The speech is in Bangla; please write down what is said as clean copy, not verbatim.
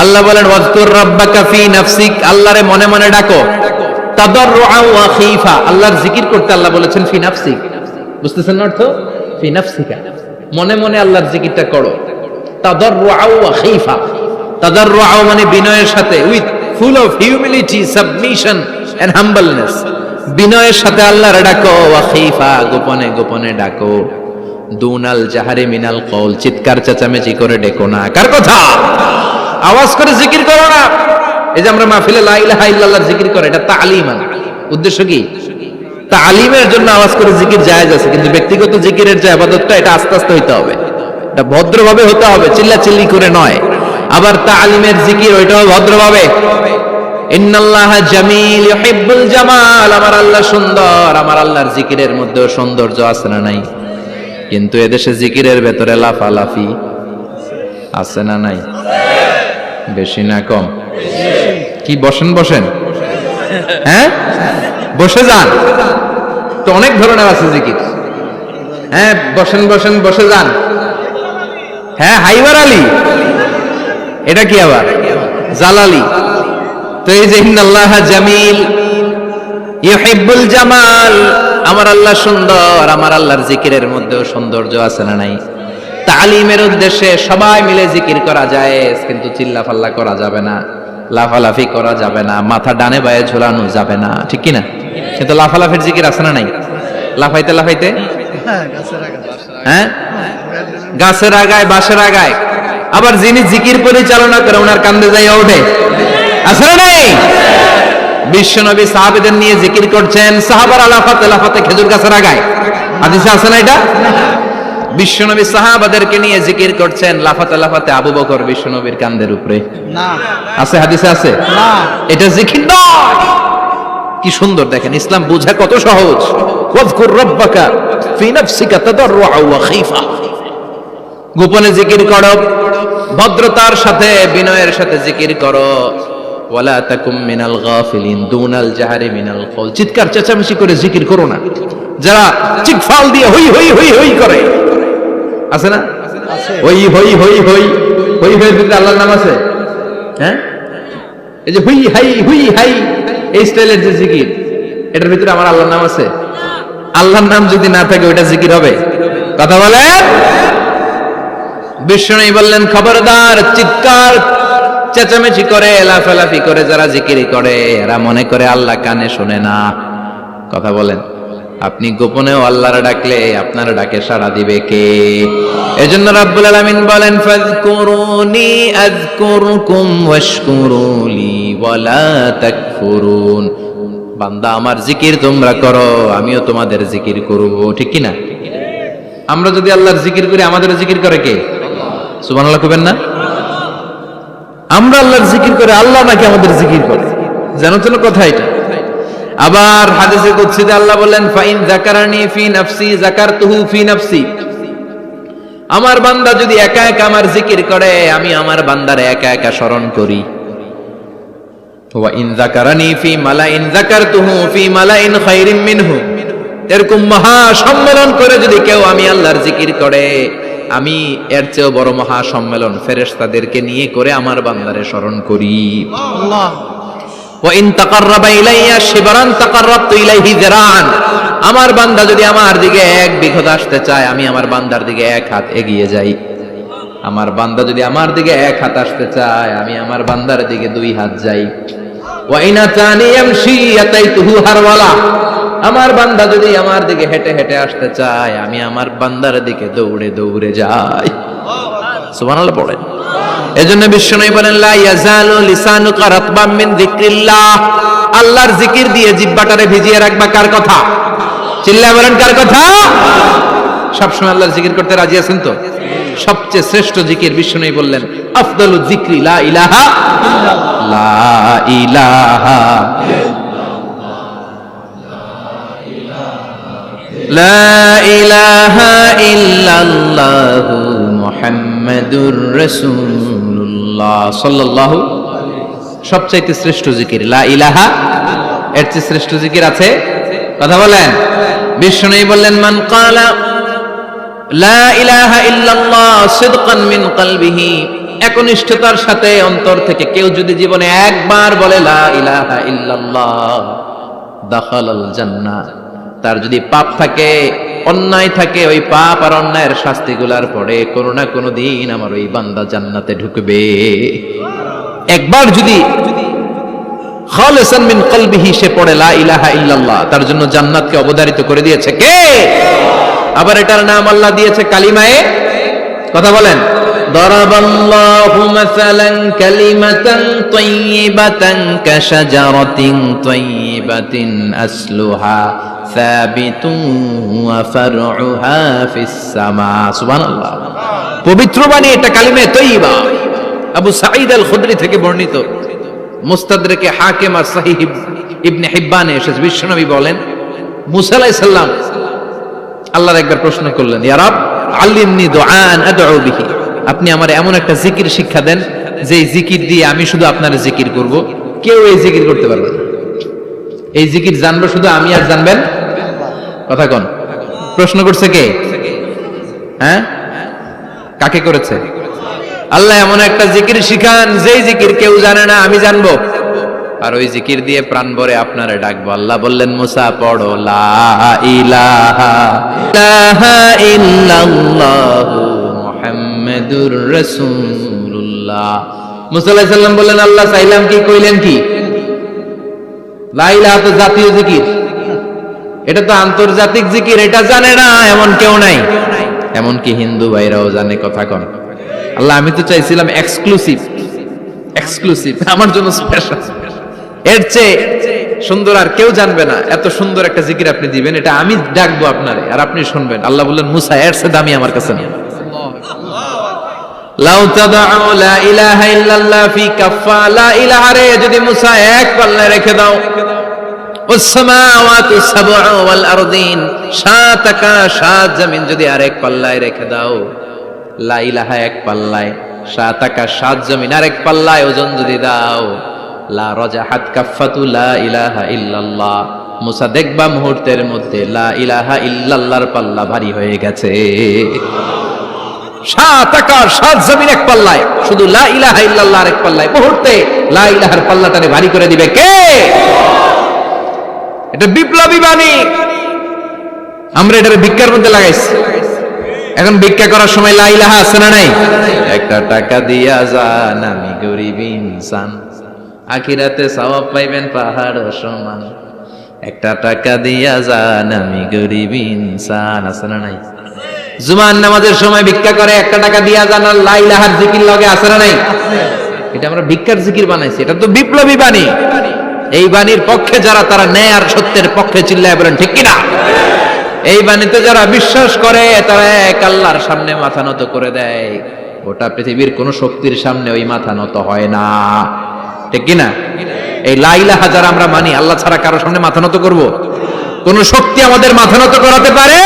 আল্লাহ বলেন ওয়াজকুর রাব্বাকা ফি নাফসিক, আল্লাহরে মনে মনে ডাকো। তাদাররুআ ওয়া খীফা, আল্লাহর জিকির করতে আল্লাহ বলেছেন ফি নাফসিক। বুঝতেছেন না অর্থ? ফি নাফসিকা, মনে মনে আল্লাহর জিকিরটা করো। তাদাররুআ ওয়া খীফা, তাদাররুআ মানে বিনয়ের সাথে, with full of humility, submission and humbleness, বিনয়ের সাথে আল্লাহরে ডাকো। ওয়া খীফা, গোপনে গোপনে ডাকো। দুনাল জাহারি মিনাল কওল, চিৎকার চেঁচামেচি করে ডেকো না। কার কথা? আওয়াজ করে জিকির করো না। এই যে আমরা মাহফিলে লা ইলাহা ইল্লাল্লাহর জিকির করে, এটা তালিমান। উদ্দেশ্য কি? তালিমের জন্য আওয়াজ করে জিকির জায়েজ আছে, কিন্তু ব্যক্তিগত জিকিরের যে ইবাদতটা, এটা আস্তে আস্তে হইতে হবে, এটা ভদ্রভাবে হতে হবে, চিল্লাচিল্লি করে নয়। আবার তালিমের জিকির ওইটাও ভদ্রভাবে। ইন্নাল্লাহা জামিল ইউহিব্বুল জামাল, আমার আল্লাহ সুন্দর, আমার আল্লাহর জিকিরের মধ্যেও সৌন্দর্য আছে না নাই? কিন্তু এদেশে জিকিরের ভেতরে লাফালাফি আছে না নাই? বেশি না কম? কি বসেন বসেন, হ্যাঁ বসে যান তো, অনেক ধরনের আছে জিকির। হ্যাঁ বসেন বসেন, বসে যান। হ্যাঁ হাইবার আলী, এটা কি আবার জালালি? তো এই যে ইন্নাল্লাহা জামিল ইউহিব্বুল জামাল, আমার আল্লাহ সুন্দর, আমার আল্লাহর জিকিরের মধ্যেও সৌন্দর্য আছে না নাই? তালিমের উদ্দেশ্যে সবাই মিলে জিকির করা যায়, কিন্তু চিল্লাফাল্লা করা যাবে না, লাফালাফি করা যাবে না, মাথা ডানে বায়ে ঝোলানো যাবে না, ঠিক কি না? কিন্তু লাফালাফির জিকির আছে না নাই? লাফাইতে লাফাইতে, হ্যাঁ গাছের আগায় বাঁশের আগায়। আবার যিনি জিকির পরিচালনা করে ওনার কান্দে যাইয়া ওঠে, আছে না নাই? বিশ্বনবী সাহাবীদের নিয়ে জিকির করছেন, সাহাবারা লাফাতে লাফাতে খেজুর গাছের আগায়। হাদিসে আছে না এটা? বিশ্বনবী সাহাবাদেরকে নিয়ে জিকির করছেন, লাফাতে লাফাতে আবু বকর বিশ্বনবীর কাঁধের উপরে। না আছে, হাদিসে আছে না? এটা জিকির নয়। কি সুন্দর দেখেন, ইসলাম বোঝা কত সহজ। ওয়াজকুর রাব্বাকা ফি নাফসিকা তাদাররুআ ওয়া খীফা, গোপনে জিকির করো, ভদ্রতার সাথে বিনয়ের সাথে জিকির করো। ওয়ালা তাকুম মিনাল গাফিলিন, দুনাল জাহারি মিনাল কওল, চিৎকার চেঁচামেচি করে জিকির করো না। যারা চিকফাল দিয়ে হই হই হই হই করে, আছে না? হই হই হই হই হই হই, ভিতরে আল্লাহর নাম আছে। হ্যাঁ এই যে হুই হাই হুই হাই, এই স্টাইলের যে জিকির, এটার ভিতরে আমার আল্লাহর নাম আছে? আল্লাহর নাম যদি না থাকে ওইটা জিকির হবে? কথা বলেন। বিষ্ণু বললেন খবরদার, চিৎকার চেঁচামেচি করে লাফালাফি করে যারা জিকির করে, এরা মনে করে আল্লাহ কানে শোনে না। কথা বলেন। আপনি গোপনেও আল্লাহর ডাকলে আপনার ডাকে সাড়া দিবে কে? এজন্য রাব্বুল আলামিন বলেন ফাযকুরুনি আযকুরকুম ওয়াশকুরুলি ওয়ালা তাকফুরুন। বান্দা আমার জিকির তোমরা করো, আমিও তোমাদের জিকির করব, ঠিক কি না? আমরা যদি আল্লাহর জিকির করি, আমাদের জিকির করে কে? সুবহানাল্লাহ কইবেন না? আমরা আল্লাহর জিকির করে, আল্লাহ নাকি আমাদের জিকির করে? জানো তো কথা এটা। আবার হাদিসে কুদসিতে আল্লাহ বলেন ফাইন যাকারানি ফি নাফসি যাকারতুহু ফি নাফসি, আমার বান্দা যদি একা একা আমার জিকির করে, আমি আমার বান্দারে একা একা স্মরণ করি। ওয়া ইন যাকারানি ফি মালাইন যাকারতুহু ফি মালাইন খায়রিম মিনহু, এরকম মহা সম্মেলন করে যদি কেউ আমি আল্লাহর জিকির করে, আমি এর চেয়েও বড় মহা সম্মেলন ফেরেশতাদেরকে নিয়ে করে আমার বান্দারে স্মরণ করি। আল্লাহ ওয়া ইন তাকাররাবা ইলাইয়া শিবরান তাকাররাবতু ইলাইহি যিরাআন, আমার বান্দা যদি আমার দিকে এক বিঘত আসতে চায়, আমি আমার বান্দার দিকে এক হাত এগিয়ে যাই। আমার বান্দা যদি আমার দিকে এক হাত আসতে চায়, আমি আমার বান্দার দিকে দুই হাত যাই। ওয়া ইন আতানি ইয়ামশি আতাইতুহু হারওয়ালা, আমার বান্দা যদি আমার দিকে হেঁটে হেঁটে আসতে চায়, আমি আমার বান্দার দিকে দৌড়ে দৌড়ে যাই। সুবহানাল্লাহ পড়েন। এজন্য বিশ্বনবী বলেন লা ইয়াজালু লিসানুকা রাতবাম মিন যিকরিল্লাহ, আল্লাহর জিকির দিয়ে জিহ্বাটারে ভিজিয়ে রাখবা। কার কথা? চিল্লায় বলেন কার কথা? সবসময় আল্লাহর জিকির করতে রাজি আছেন তো? সবচেয়ে শ্রেষ্ঠ জিকির বিশ্বনবী বললেন আফদালুজ যিকরি লা ইলাহা ইল্লাল্লাহ, লা ইলাহা লা ইলাহা ইল্লাল্লাহু মুহাম্মাদুর রাসূলুল্লাহ সাল্লাল্লাহু। সবচাইতে শ্রেষ্ঠ জিকির লা ইলাহা, এর চেয়ে শ্রেষ্ঠ জিকির আছে? কথা বলেন। বিশ্বনবী বললেন মান ক্বালা লা ইলাহা ইল্লাল্লাহ সিদকান মিন কলবিহি একনিষ্ঠতার সাথে অন্তর থেকে কেউ যদি জীবনে একবার বলে লা ইলাহা ইল্লাল্লাহ দাখালাল জান্নাহ, তার যদি পাপ থাকে, অন্যায় থাকে, ওই পাপ আর অন্যায়ের শাস্তিগুলার পরে কোনো না কোনো দিন আমার ওই বান্দা জান্নাতে ঢুকবে। একবার যদি খালিসান মিন কলবিহি সে পড়ে লা ইলাহা ইল্লাল্লাহ, তার জন্য জান্নাতকে অবধারিত করে দিয়েছে কে? আবার এটার নাম আল্লাহ দিয়েছে কালিমায়ে, কথা বলেন, দরাবাল্লাহু মাসালান কালিমাতান তাইয়িবাতান কাশাজারাতিন তাইয়িবাতিন আসলুহা সাবিতুন ওয়া ফারউহা ফিস সামা। সুবহানাল্লাহ। পবিত্র বাণী এটা কালিমায়ে তাইয়িবা। আবু সাঈদ আল খুদরি থেকে বর্ণিত, মুস্তাদরাকে হাকিম আর সহিহ ইবনে হিব্বানে এসেছে, বিশ্বনবী বলেন মুসা আলাইহিস সালাম আল্লাহর একবার প্রশ্ন করলেন, ইয়া রব আল্লিমনি দুআন আদউ বিহি, আপনি আমার এমন একটা জিকির শিক্ষা দেন যে জিকির দিয়ে আমি শুধু আপনার জিকির করব, কেউ এই জিকির করতে পারবে না। এই জিকির জানবো শুধু আমি, আর জানবেন কথা কোন? প্রশ্ন করছে কে? হ্যাঁ, কাকে করেছে? আল্লাহ এমন একটা জিকির শিখান যেই জিকির কেউ জানে না, আমি জানবো, আর ওই জিকির দিয়ে প্রাণ ভরে আপনারে ডাকবো। আল্লাহ বললেন মুসা পড়ো লা ইলাহা ইল্লাল্লাহু মুহাম্মাদুর রাসূলুল্লাহ। মুসা আলাইহিস সালাম বললেন আল্লাহ চাইলাম কি, কইলেন কি? লা ইলাহা তো জাতীয় জিকির, এটা তো আন্তর্জাতিক জিকির, এটা জানে না এমন কেউ নাই, এমনকি হিন্দু ভাইরাও জানে, কথা কন। আল্লাহ আমি তো চাইছিলাম এক্সক্লুসিভ, আমার জন্য স্পেশাল, এর চেয়ে সুন্দর আর কেউ জানবে না, এত সুন্দর একটা জিকির আপনি দিবেন, এটা আমি ডাকবো আপনারে আর আপনি শুনবেন। আল্লাহ বললেন মুসা এর চেয়ে দামি আমার কাছে নেই। লাউ তাদউ লা ইলাহা ইল্লাল্লাহ ফি কাফা, লা ইলাহা রে যদি মুসা এক পাল্লায় রেখে দাও, ওয়াস সামাওয়াতু সাবউ ওয়াল আরদিন, সাত আকাশ সাত জমিন যদি আরেক পাল্লায় রেখে দাও, লা ইলাহা এক পাল্লায়, সাত আকাশ সাত জমিন আরেক পাল্লায় ওজন যদি দাও, লা রাজাহাত কাফাতু লা ইলাহা ইল্লাল্লাহ, মুসা দেখবা মুহূর্তের মধ্যে লা ইলাহা ইল্লাল্লাহর পাল্লা ভারী হয়ে গেছে। সাত আকাশ সাত জমিন এক পাল্লায়, শুধু লা ইলাহা ইল্লাল্লাহ আরেক পাল্লায়, মুহূর্তে লা ইলাহার পাল্লাটারে ভারী করে দিবে কে? এটা বিপ্লবী বাণী। আমরা এটার ভিক্ষার মধ্যে লাগাইছি। এখন ভিক্ষা করার সময় লা ইলাহা আছে না নাই? একটা টাকা দিয়া যান আমি গরিব ইনসান, আখিরাতে সওয়াব পাইবেন পাহাড় সমান। একটা টাকা দিয়া যান আমি গরিব ইনসান, আছে না নাই? জুমার নামাজের সময় ভিক্ষা করে একটা টাকা দিয়া যান, আর লা ইলাহার জিকির লগে আছে না নাই? এটা আমরা ভিক্ষার জিকির বানাইছি, এটা তো বিপ্লবী বাণী। এই বাণীর পক্ষে যারা, তারা ন্যায় আর সত্যের পক্ষে চিল্লায় বলেন ঠিক কিনা? এই বাণীতে যারা বিশ্বাস করে তারা এক আল্লাহর সামনে মাথা নত করে দেয়, গোটা পৃথিবীর কোন শক্তির সামনে ওই মাথা নত হয় না, ঠিক কিনা? এই লা ইলাহা যারা আমরা মানি, আল্লাহ ছাড়া কারো সামনে মাথা নত করব? কোন শক্তি আমাদের মাথা নত করাতে পারে?